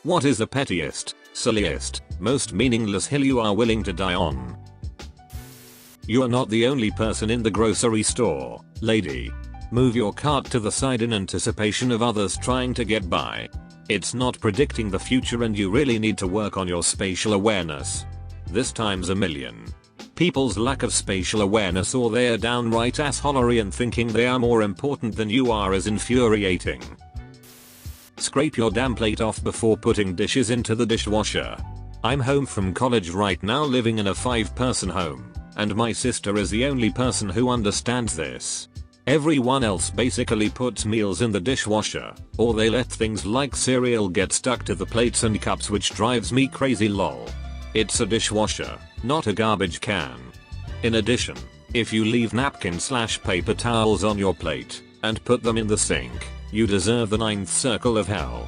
What is the pettiest, silliest, most meaningless hill you are willing to die on? You are not the only person in the grocery store, lady. Move your cart to the side in anticipation of others trying to get by. It's not predicting the future and you really need to work on your spatial awareness. This times a million. People's lack of spatial awareness or they're downright assholery and thinking they are more important than you are is infuriating. Scrape your damn plate off before putting dishes into the dishwasher. I'm home from college right now living in a 5-person home, and my sister is the only person who understands this. Everyone else basically puts meals in the dishwasher, or they let things like cereal get stuck to the plates and cups, which drives me crazy lol. It's a dishwasher, not a garbage can. In addition, if you leave napkin/paper towels on your plate and put them in the sink, you deserve the 9th circle of hell.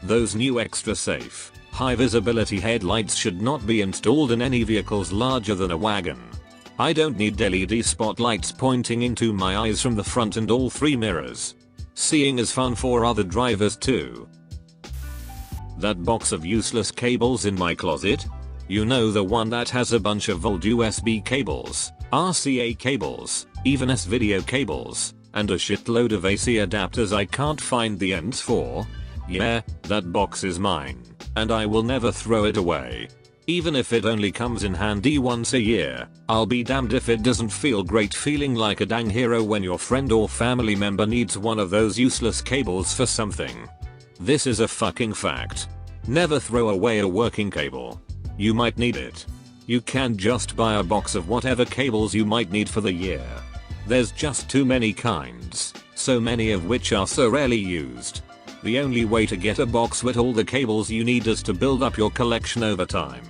Those new extra safe, high visibility headlights should not be installed in any vehicles larger than a wagon. I don't need LED spotlights pointing into my eyes from the front and all 3 mirrors. Seeing is fun for other drivers too. That box of useless cables in my closet? You know, the one that has a bunch of old USB cables, RCA cables, even S-video cables, and a shitload of AC adapters I can't find the ends for? Yeah, that box is mine, and I will never throw it away. Even if it only comes in handy once a year, I'll be damned if it doesn't feel great feeling like a dang hero when your friend or family member needs one of those useless cables for something. This is a fucking fact. Never throw away a working cable. You might need it. You can't just buy a box of whatever cables you might need for the year. There's just too many kinds, so many of which are so rarely used. The only way to get a box with all the cables you need is to build up your collection over time.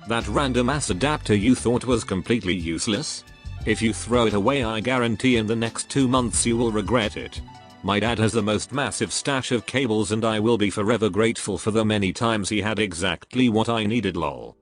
That random ass adapter you thought was completely useless? If you throw it away, I guarantee in the next 2 months you will regret it. My dad has the most massive stash of cables and I will be forever grateful for the many times he had exactly what I needed lol.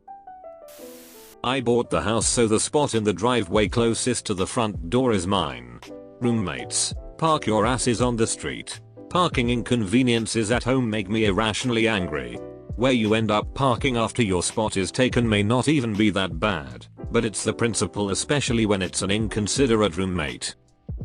I bought the house so the spot in the driveway closest to the front door is mine. Roommates, park your asses on the street. Parking inconveniences at home make me irrationally angry. Where you end up parking after your spot is taken may not even be that bad, but it's the principle, especially when it's an inconsiderate roommate.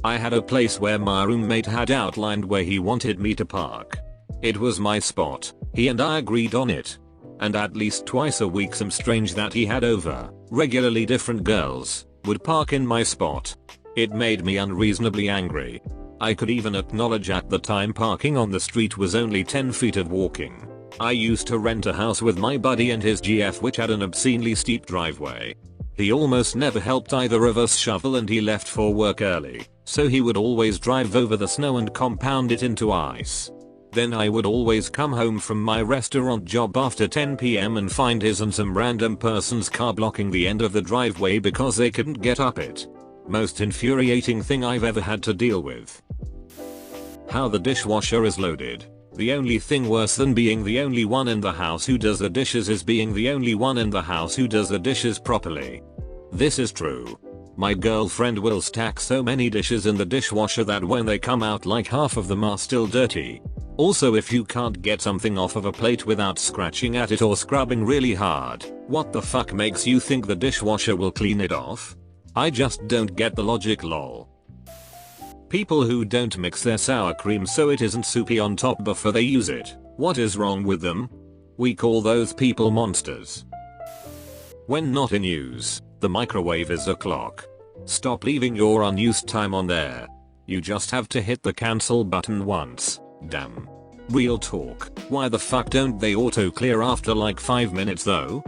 I had a place where my roommate had outlined where he wanted me to park. It was my spot, he and I agreed on it. And at least twice a week some strange that he had over, regularly different girls, would park in my spot. It made me unreasonably angry. I could even acknowledge at the time parking on the street was only 10 feet of walking. I used to rent a house with my buddy and his GF which had an obscenely steep driveway. He almost never helped either of us shovel and he left for work early, so he would always drive over the snow and compound it into ice. Then I would always come home from my restaurant job after 10 PM and find his and some random person's car blocking the end of the driveway because they couldn't get up it. Most infuriating thing I've ever had to deal with. How the dishwasher is loaded. The only thing worse than being the only one in the house who does the dishes is being the only one in the house who does the dishes properly. This is true. My girlfriend will stack so many dishes in the dishwasher that when they come out like half of them are still dirty. Also, if you can't get something off of a plate without scratching at it or scrubbing really hard, what the fuck makes you think the dishwasher will clean it off? I just don't get the logic lol. People who don't mix their sour cream so it isn't soupy on top before they use it. What is wrong with them? We call those people monsters. When not in use, the microwave is a clock. Stop leaving your unused time on there. You just have to hit the cancel button once. Damn. Real talk, why the fuck don't they auto clear after like 5 minutes though?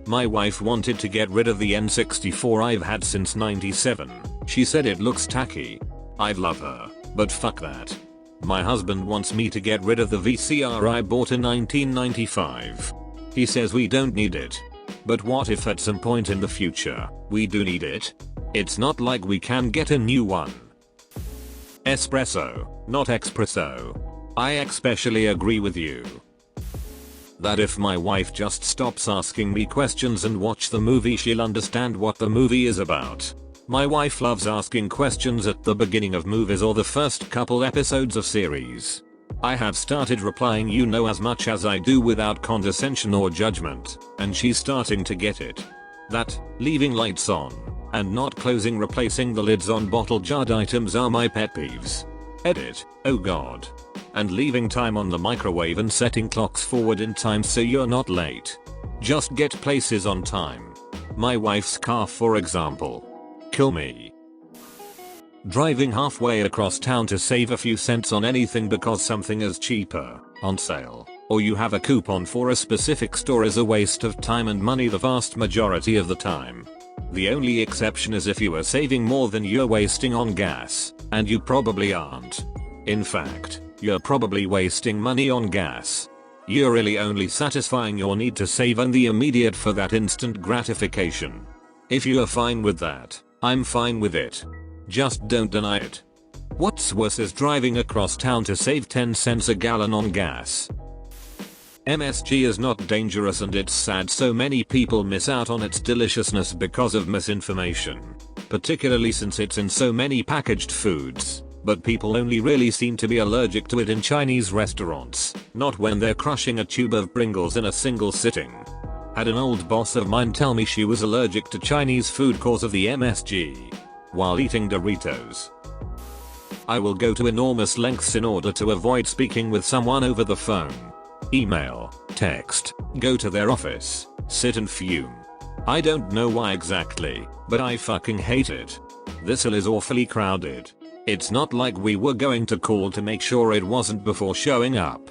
My wife wanted to get rid of the N64 I've had since '97. She said it looks tacky. I'd love her, but fuck that. My husband wants me to get rid of the VCR I bought in 1995. He says we don't need it. But what if at some point in the future, we do need it? It's not like we can get a new one. Espresso, not espresso. I especially agree with you. That if my wife just stops asking me questions and watch the movie, she'll understand what the movie is about. My wife loves asking questions at the beginning of movies or the first couple episodes of series. I have started replying you know as much as I do without condescension or judgment, and she's starting to get it. That, leaving lights on, and not closing replacing the lids on bottle jarred items are my pet peeves. Edit, oh god. And leaving time on the microwave and setting clocks forward in time so you're not late. Just get places on time. My wife's car for example. Kill me. Driving halfway across town to save a few cents on anything because something is cheaper, on sale, or you have a coupon for a specific store is a waste of time and money the vast majority of the time. The only exception is if you are saving more than you're wasting on gas, and you probably aren't. In fact, you're probably wasting money on gas. You're really only satisfying your need to save and the immediate for that instant gratification. If you are fine with that, I'm fine with it. Just don't deny it. What's worse is driving across town to save 10 cents a gallon on gas. MSG is not dangerous and it's sad so many people miss out on its deliciousness because of misinformation. Particularly since it's in so many packaged foods, but people only really seem to be allergic to it in Chinese restaurants, not when they're crushing a tube of Pringles in a single sitting. Had an old boss of mine tell me she was allergic to Chinese food cause of the MSG. While eating Doritos. I will go to enormous lengths in order to avoid speaking with someone over the phone. Email, text, go to their office, sit and fume. I don't know why exactly, but I fucking hate it. This hill is awfully crowded. It's not like we were going to call to make sure it wasn't before showing up.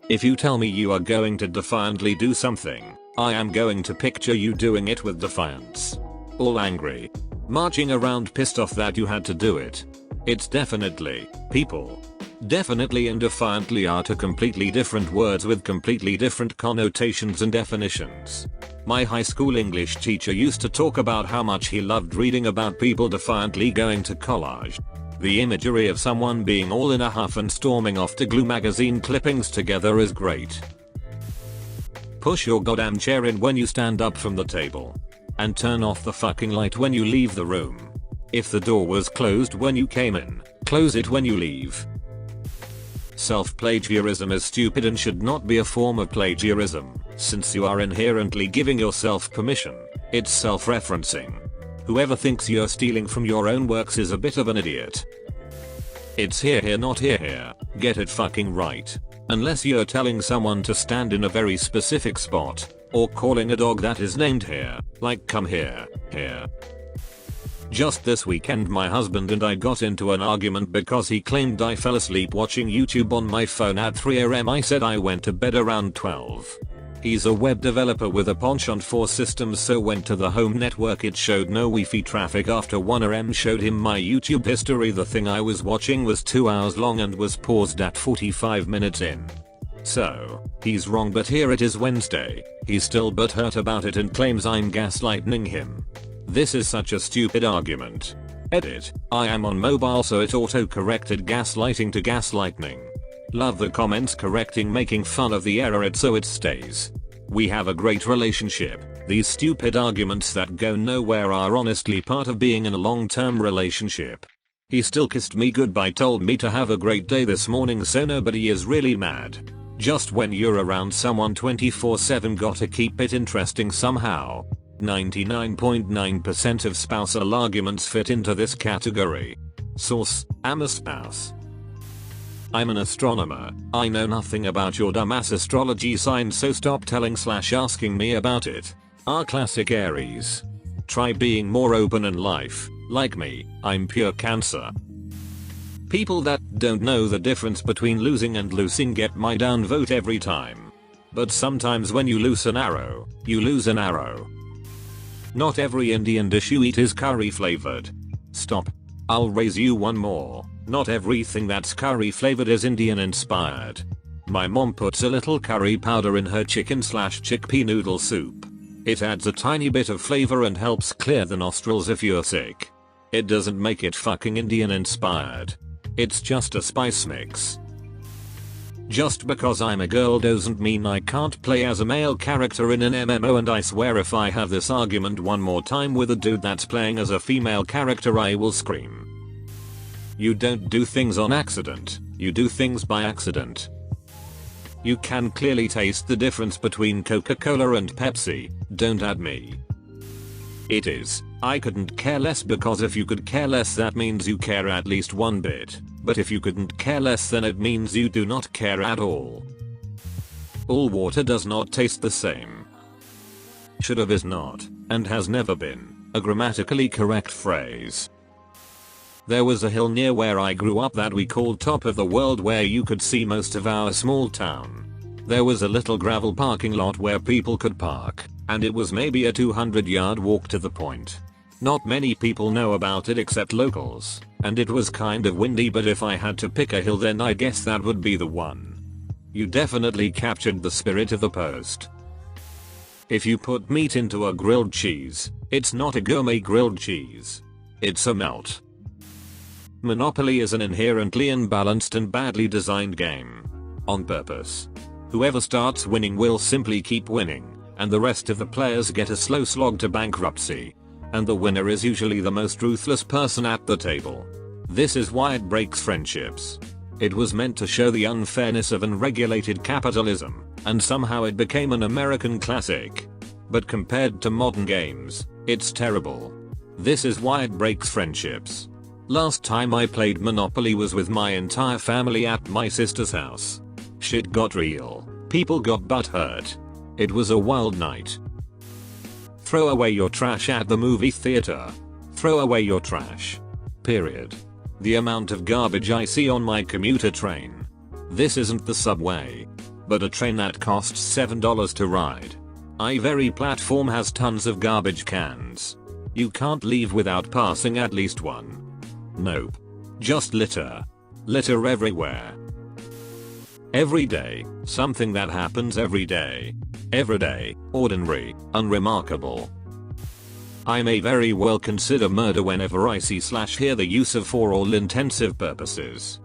If you tell me you are going to defiantly do something, I am going to picture you doing it with defiance. All angry. Marching around pissed off that you had to do it. It's definitely, people. Definitely and defiantly are two completely different words with completely different connotations and definitions. My high school English teacher used to talk about how much he loved reading about people defiantly going to college. The imagery of someone being all in a huff and storming off to glue magazine clippings together is great. Push your goddamn chair in when you stand up from the table. And turn off the fucking light when you leave the room. If the door was closed when you came in, close it when you leave. Self-plagiarism is stupid and should not be a form of plagiarism, since you are inherently giving yourself permission. It's self-referencing. Whoever thinks you're stealing from your own works is a bit of an idiot. It's here not here. Get it fucking right. Unless you're telling someone to stand in a very specific spot, or calling a dog that is named here, like come here. Just this weekend my husband and I got into an argument because he claimed I fell asleep watching YouTube on my phone at 3 AM. I said I went to bed around 12. He's a web developer with a penchant for systems, so went to the home network. It showed no Wi-Fi traffic. After 1 AM showed him my YouTube history. The thing I was watching was 2 hours long and was paused at 45 minutes in. So, he's wrong, but here it is Wednesday. He's still butthurt about it and claims I'm gaslighting him. This is such a stupid argument. Edit, I am on mobile so it auto-corrected gaslighting to gaslightning. Love the comments correcting, making fun of the error so it stays. We have a great relationship. These stupid arguments that go nowhere are honestly part of being in a long-term relationship. He still kissed me goodbye, told me to have a great day this morning, so nobody is really mad. Just when you're around someone 24/7, gotta keep it interesting somehow. 99.9% of spousal arguments fit into this category. Source, I'm a spouse. I'm an astronomer. I know nothing about your dumbass astrology sign, so stop telling/asking me about it. Our classic Aries. Try being more open in life. Like me, I'm pure Cancer. People that don't know the difference between losing and loosing get my downvote every time. But sometimes when you loose an arrow, you lose an arrow. Not every Indian dish you eat is curry flavored. Stop. I'll raise you one more. Not everything that's curry flavored is Indian inspired. My mom puts a little curry powder in her chicken/chickpea noodle soup. It adds a tiny bit of flavor and helps clear the nostrils if you're sick. It doesn't make it fucking Indian inspired. It's just a spice mix. Just because I'm a girl doesn't mean I can't play as a male character in an MMO, and I swear if I have this argument one more time with a dude that's playing as a female character I will scream. You don't do things on accident, You do things by accident. You can clearly taste the difference between Coca-Cola and Pepsi, don't add me. It is, I couldn't care less, because if you could care less that means you care at least one bit, but if you couldn't care less then it means you do not care at all. All water does not taste the same. Should have is not, and has never been, a grammatically correct phrase. There was a hill near where I grew up that we called top of the world, where you could see most of our small town. There was a little gravel parking lot where people could park, and it was maybe a 200-yard walk to the point. Not many people know about it except locals, and it was kind of windy, but if I had to pick a hill then I guess that would be the one. You definitely captured the spirit of the post. If you put meat into a grilled cheese, it's not a gourmet grilled cheese. It's a melt. Monopoly is an inherently imbalanced and badly designed game. On purpose. Whoever starts winning will simply keep winning, and the rest of the players get a slow slog to bankruptcy. And the winner is usually the most ruthless person at the table. This is why it breaks friendships. It was meant to show the unfairness of unregulated capitalism, and somehow it became an American classic. But compared to modern games, it's terrible. This is why it breaks friendships. Last time I played Monopoly was with my entire family at my sister's house. Shit got real. People got butthurt. It was a wild night. Throw away your trash at the movie theater. Throw away your trash. Period. The amount of garbage I see on my commuter train. This isn't the subway, but a train that costs $7 to ride. Every platform has tons of garbage cans. You can't leave without passing at least one. Nope. Just litter. Litter everywhere. Every day, something that happens every day. Everyday, ordinary, unremarkable. I may very well consider murder whenever I see/hear the use of for all intensive purposes.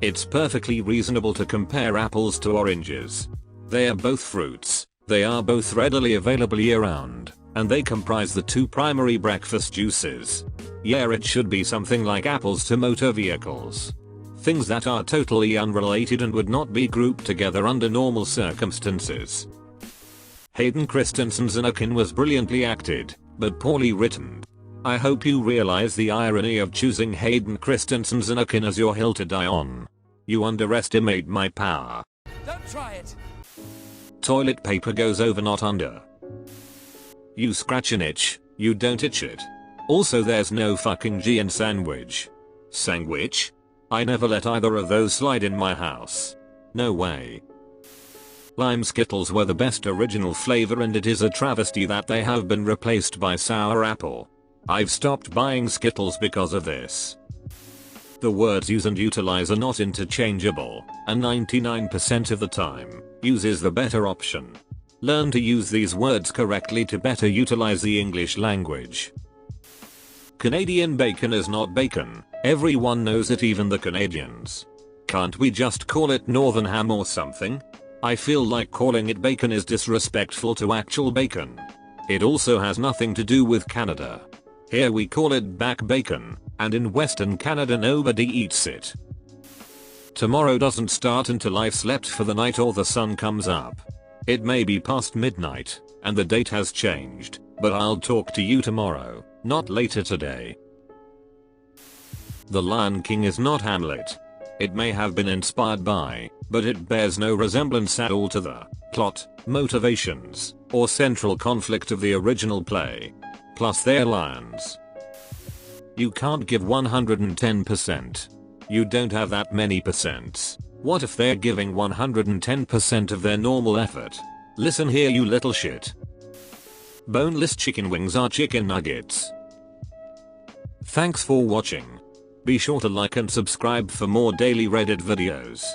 It's perfectly reasonable to compare apples to oranges. They are both fruits, they are both readily available year-round, and they comprise the two primary breakfast juices. Yeah, it should be something like apples to motor vehicles. Things that are totally unrelated and would not be grouped together under normal circumstances. Hayden Christensen's Anakin was brilliantly acted, but poorly written. I hope you realize the irony of choosing Hayden Christensen's Anakin as your hill to die on. You underestimate my power. Don't try it. Toilet paper goes over, not under. You scratch an itch, you don't itch it. Also, there's no fucking G in sandwich. Sandwich? I never let either of those slide in my house. No way. Lime Skittles were the best original flavor, and it is a travesty that they have been replaced by sour apple. I've stopped buying Skittles because of this. The words use and utilize are not interchangeable, and 99% of the time, use is the better option. Learn to use these words correctly to better utilize the English language. Canadian bacon is not bacon. Everyone knows it, even the Canadians. Can't we just call it Northern ham or something? I feel like calling it bacon is disrespectful to actual bacon. It also has nothing to do with Canada. Here we call it back bacon, and in Western Canada nobody eats it. Tomorrow doesn't start until I've slept for the night or the sun comes up. It may be past midnight, and the date has changed, but I'll talk to you tomorrow, not later today. The Lion King is not Hamlet. It may have been inspired by, but it bears no resemblance at all to the plot, motivations, or central conflict of the original play. Plus they're lions. You can't give 110%. You don't have that many percents. What if they're giving 110% of their normal effort? Listen here, you little shit. Boneless chicken wings are chicken nuggets. Thanks for watching. Be sure to like and subscribe for more daily Reddit videos.